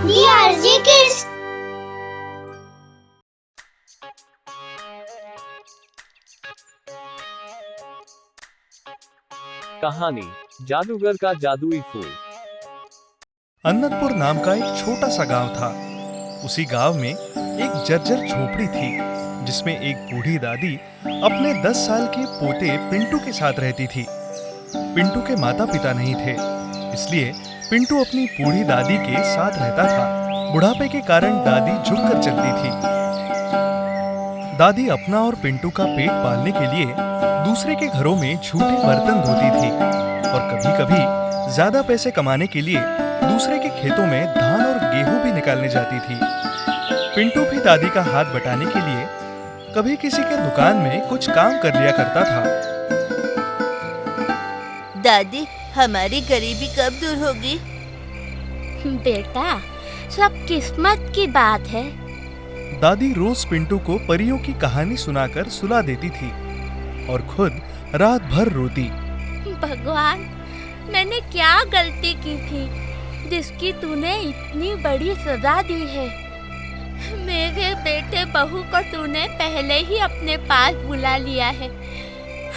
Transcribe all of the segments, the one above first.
DRG Kids। कहानी जादूगर का जादुई फूल। अन्नतपुर नाम का एक छोटा सा गांव था। उसी गांव में एक जर्जर झोपड़ी थी जिसमें एक बूढ़ी दादी अपने 10 साल के पोते पिंटू के साथ रहती थी। पिंटू के माता पिता नहीं थे, इसलिए पिंटू अपनी बूढ़ी दादी के साथ रहता था। बुढ़ापे के कारण दादी झुककर चलती थी। दादी अपना और पिंटू का पेट पालने के लिए दूसरे के घरों में झूठे बर्तन धोती थी और कभी-कभी ज्यादा पैसे कमाने के लिए दूसरे के खेतों में धान और गेहूं भी निकालने जाती थी। पिंटू भी दादी का हाथ बटाने के लिए कभी किसी के दुकान में कुछ काम कर लिया करता था। दादी, हमारी गरीबी कब दूर होगी? बेटा, सब किस्मत की बात है। दादी रोज पिंटू को परियों की कहानी सुनाकर सुला देती थी और खुद रात भर रोती। भगवान, मैंने क्या गलती की थी जिसकी तूने इतनी बड़ी सजा दी है। मेरे बेटे बहू को तूने पहले ही अपने पास बुला लिया है।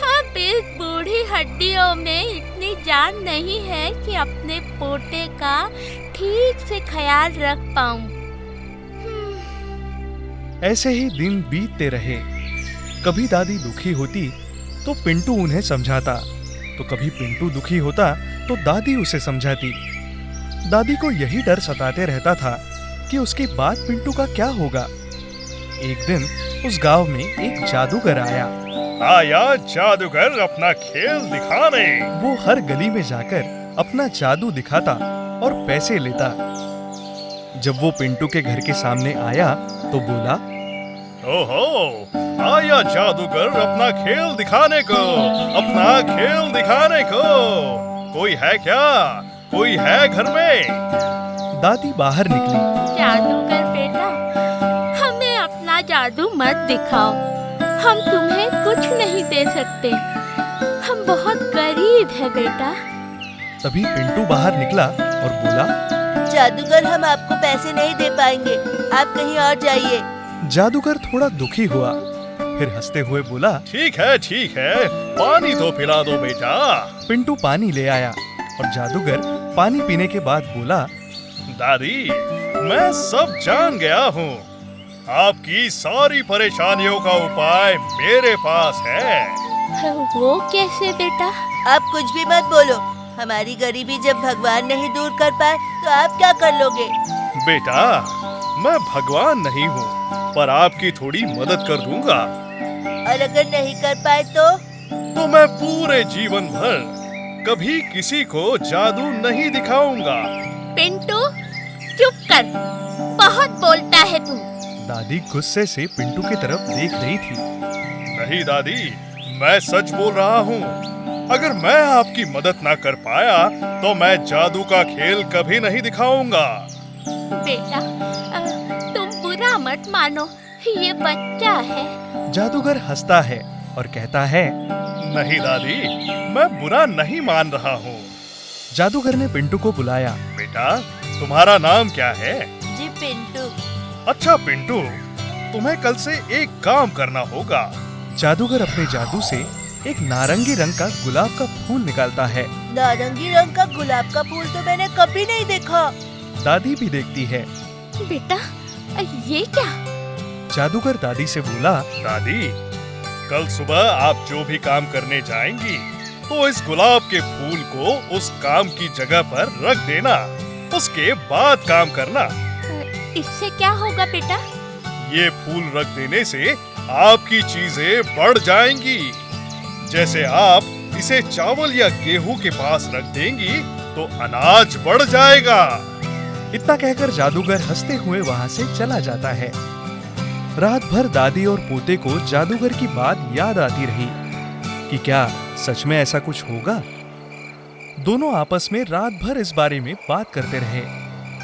अब इस बूढ़ी हड्डियों में इतनी जान नहीं है कि अपने पोते का ठीक से ख्याल रख पाऊं। ऐसे ही दिन बीतते रहे। कभी दादी दुखी होती तो पिंटू उन्हें समझाता, तो कभी पिंटू दुखी होता तो दादी उसे समझाती। दादी को यही डर सताते रहता था कि उसके बाद पिंटू का क्या होगा। एक दिन उस गांव में एक जादूगर आया जादूगर अपना खेल दिखाने। वो हर गली में जाकर अपना जादू दिखाता और पैसे लेता। जब वो पिंटू के घर के सामने आया तो बोला, ओहो, आया जादूगर अपना खेल दिखाने को, अपना खेल दिखाने को। कोई है क्या? कोई है घर में? दादी बाहर निकली। जादूगर बेटा, हमें अपना जादू मत दिखाओ। हम तुम्हें कुछ नहीं दे सकते। हम बहुत गरीब हैं बेटा। तभी पिंटू बाहर निकला और बोला, जादूगर, हम आपको पैसे नहीं दे पाएंगे, आप कहीं और जाइए। जादूगर थोड़ा दुखी हुआ, फिर हंसते हुए बोला, ठीक है, पानी तो पिला दो बेटा। पिंटू पानी ले आया और जादूगर पानी पीने के बाद बोला, दादी, मैं सब जान गया हूँ। आपकी सारी परेशानियों का उपाय मेरे पास है। वो कैसे बेटा? आप कुछ भी मत बोलो। हमारी गरीबी जब भगवान नहीं दूर कर पाए तो आप क्या कर लोगे? बेटा, मैं भगवान नहीं हूँ, पर आपकी थोड़ी मदद कर दूंगा। और अगर नहीं कर पाए तो मैं पूरे जीवन भर कभी किसी को जादू नहीं दिखाऊंगा। पिंटू, चुप कर, बहुत बोलता है तू। दादी गुस्से से पिंटू की तरफ देख रही थी। नहीं दादी, मैं सच बोल रहा हूँ। अगर मैं आपकी मदद ना कर पाया तो मैं जादू का खेल कभी नहीं दिखाऊंगा। बेटा, तुम बुरा मत मानो, ये बच्चा है। जादूगर हंसता है और कहता है, नहीं दादी, मैं बुरा नहीं मान रहा हूँ। जादूगर ने पिंटू को बुलाया। बेटा, तुम्हारा नाम क्या है? जी, पिंटू। अच्छा पिंटू, तुम्हें कल से एक काम करना होगा। जादूगर अपने जादू से एक नारंगी रंग का गुलाब का फूल निकालता है। नारंगी रंग का गुलाब का फूल तो मैंने कभी नहीं देखा। दादी भी देखती है। बेटा, ये क्या? जादूगर दादी से बोला, दादी, कल सुबह आप जो भी काम करने जाएंगी तो इस गुलाब के फूल को उस काम की जगह पर रख देना। उसके बाद काम करना। इससे क्या होगा बेटा? ये फूल रख देने से आपकी चीजें बढ़ जाएंगी। जैसे आप इसे चावल या गेहूं के पास रख देंगी तो अनाज बढ़ जाएगा। इतना कहकर जादूगर हंसते हुए वहाँ से चला जाता है। रात भर दादी और पोते को जादूगर की बात याद आती रही कि क्या सच में ऐसा कुछ होगा। दोनों आपस में रात भर इस बारे में बात करते रहे।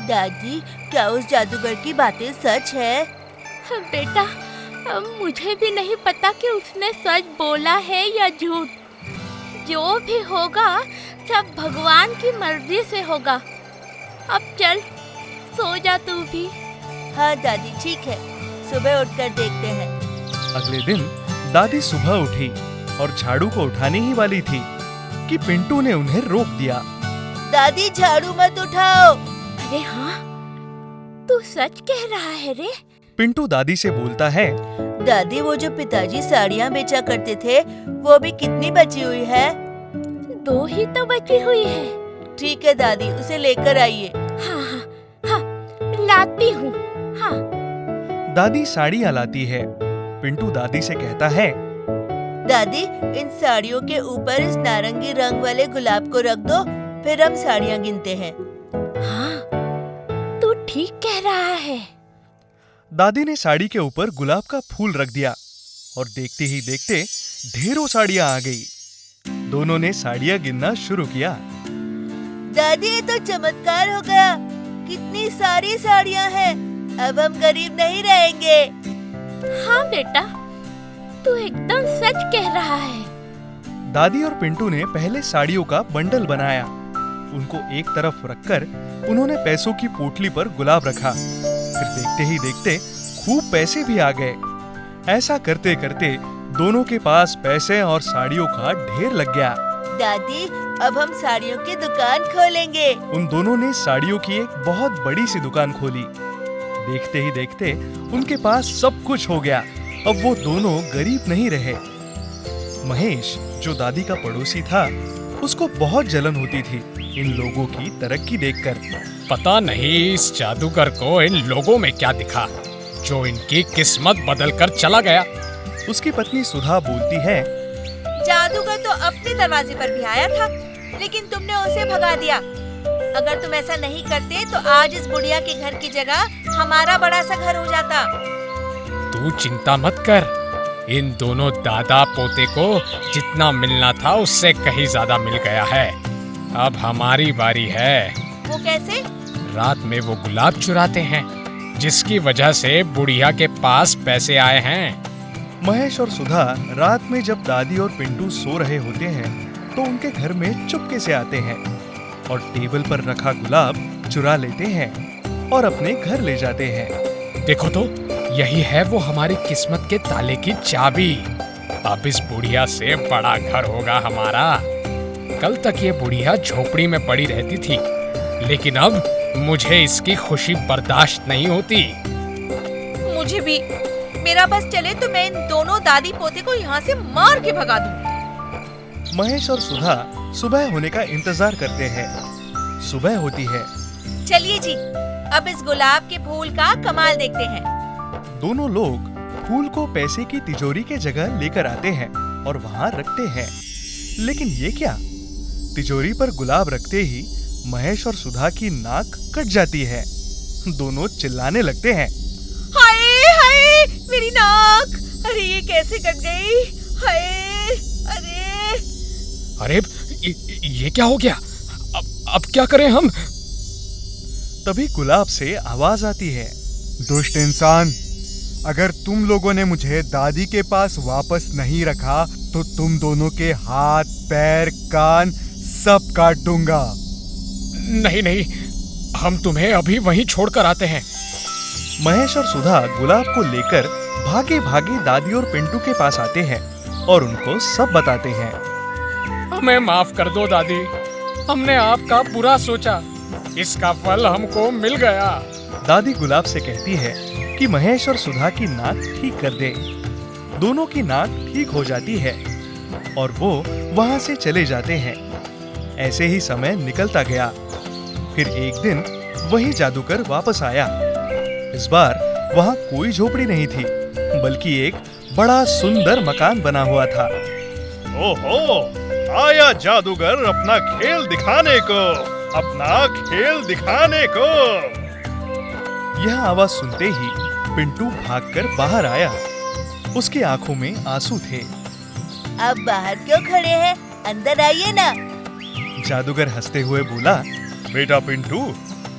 दादी, क्या उस जादूगर की बातें सच है? बेटा, मुझे भी नहीं पता कि उसने सच बोला है या झूठ। जो भी होगा सब भगवान की मर्जी से होगा। अब चल, सो जा तू भी। हाँ दादी ठीक है, सुबह उठकर देखते हैं। अगले दिन दादी सुबह उठी और झाड़ू को उठाने ही वाली थी कि पिंटू ने उन्हें रोक दिया। दादी झाड़ू मत उठाओ। अरे हाँ, तू सच कह रहा है रे। पिंटू दादी से बोलता है, दादी वो जो पिताजी साड़ियाँ बेचा करते थे वो भी कितनी बची हुई है? 2 ही तो बची हुई है। ठीक है दादी, उसे लेकर आइए। हाँ हाँ हाँ, लाती हूँ। हाँ। दादी साड़ियाँ लाती है। पिंटू दादी से कहता है, दादी इन साड़ियों के ऊपर इस नारंगी रंग वाले गुलाब को रख दो, फिर हम साड़ियाँ गिनते हैं। हाँ, तू ठीक कह रहा है। दादी ने साड़ी के ऊपर गुलाब का फूल रख दिया और देखते ही देखते ढेरों साड़ियाँ आ गई। दोनों ने साड़ियाँ गिनना शुरू किया। दादी ये तो चमत्कार हो गया, कितनी सारी साड़ियाँ हैं। अब हम गरीब नहीं रहेंगे। हाँ बेटा, तू एकदम सच कह रहा है। दादी और पिंटू ने पहले साड़ियों का बंडल बनाया। उनको एक तरफ रखकर उन्होंने पैसों की पोटली पर गुलाब रखा। फिर देखते ही देखते खूब पैसे भी आ गए। ऐसा करते करते दोनों के पास पैसे और साड़ियों का ढेर लग गया। दादी अब हम साड़ियों की दुकान खोलेंगे। उन दोनों ने साड़ियों की एक बहुत बड़ी सी दुकान खोली। देखते ही देखते उनके पास सब कुछ हो गया। अब वो दोनों गरीब नहीं रहे। महेश, जो दादी का पड़ोसी था, उसको बहुत जलन होती थी इन लोगों की तरक्की देखकर। पता नहीं इस जादूगर को इन लोगों में क्या दिखा जो इनकी किस्मत बदलकर चला गया। उसकी पत्नी सुधा बोलती है, जादूगर तो अपने दरवाजे पर भी आया था, लेकिन तुमने उसे भगा दिया। अगर तुम ऐसा नहीं करते तो आज इस बुढ़िया के घर की जगह हमारा बड़ा सा घर हो जाता। तू चिंता मत कर, इन दोनों दादा पोते को जितना मिलना था उससे कहीं ज्यादा मिल गया है। अब हमारी बारी है। वो कैसे? रात में वो गुलाब चुराते हैं, जिसकी वजह से बुढ़िया के पास पैसे आए हैं। महेश और सुधा रात में जब दादी और पिंटू सो रहे होते हैं तो उनके घर में चुपके से आते हैं और टेबल पर रखा गुलाब चुरा लेते हैं और अपने घर ले जाते हैं। देखो तो, यही है वो हमारी किस्मत के ताले की चाबी। अब इस बुढ़िया से बड़ा घर होगा हमारा। कल तक ये बुढ़िया झोपड़ी में पड़ी रहती थी, लेकिन अब मुझे इसकी खुशी बर्दाश्त नहीं होती। मुझे भी। मेरा बस चले तो मैं इन दोनों दादी पोते को यहाँ से मार के भगा दूँ। महेश और सुधा सुबह होने का इंतजार करते हैं। सुबह होती है। चलिए जी, अब इस गुलाब के फूल का कमाल देखते हैं। दोनों लोग फूल को पैसे की तिजोरी के जगह लेकर आते हैं और वहाँ रखते हैं। लेकिन ये क्या? तिजोरी पर गुलाब रखते ही महेश और सुधा की नाक कट जाती है। दोनों चिल्लाने लगते हैं, हाय हाय मेरी नाक! अरे ये कैसे कट गई? हाय! अरे अरे ये क्या हो गया? अब क्या करें हम? तभी गुलाब से आवाज आती है, दुष्ट इंसान, अगर तुम लोगों ने मुझे दादी के पास वापस नहीं रखा तो तुम दोनों के हाथ, पैर, कान सब काट दूंगा। नहीं नहीं, हम तुम्हें अभी वहीं छोड़कर आते हैं। महेश और सुधा गुलाब को लेकर भागे भागे दादी और पिंटू के पास आते हैं और उनको सब बताते हैं। हमें माफ कर दो दादी, हमने आपका बुरा सोचा, इसका फल हमको मिल गया। दादी गुलाब से कहती है कि महेश और सुधा की नाक ठीक कर दे। दोनों की नाक ठीक हो जाती है और वो वहां से चले जाते हैं। ऐसे ही समय निकलता गया। फिर एक दिन वही जादूगर वापस आया। इस बार वहां कोई झोपड़ी नहीं थी, बल्कि एक बड़ा सुंदर मकान बना हुआ था। ओहो, आया जादूगर अपना खेल दिखाने को, अपना खेल दिखाने को। यह आवाज सुनते ही पिंटू भागकर बाहर आया। उसकी आंखों में आंसू थे। अब बाहर क्यों खड़े हैं? अंदर आइए ना। जादूगर हंसते हुए बोला, बेटा पिंटू,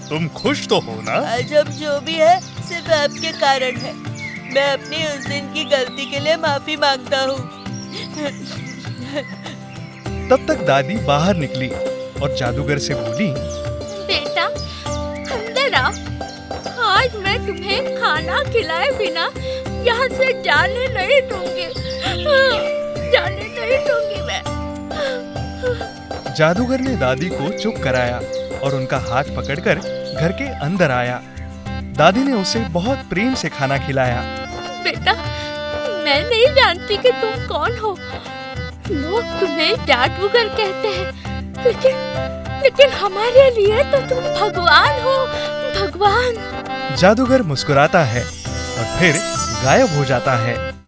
तुम खुश तो हो ना? आज अब जो भी है सिर्फ आपके कारण है। मैं अपनी उस दिन की गलती के लिए माफी मांगता हूँ। तब तक दादी बाहर निकली और जादूगर से बोली, बेटा अंदर आ, आज मैं तुम्हें खाना खिलाए बिना यहाँ से जाने नहीं दूंगी। जाने नहीं दूंगी मैं। जादूगर ने दादी को चुप कराया और उनका हाथ पकड़कर घर के अंदर आया। दादी ने उसे बहुत प्रेम से खाना खिलाया। बेटा, मैं नहीं जानती कि तुम कौन हो। लोग तुम्हें जादूगर कहते हैं, लेकिन हमारे लिए तो तुम भगवान हो, भगवान। जादूगर मुस्कुराता है और फिर गायब हो जाता है।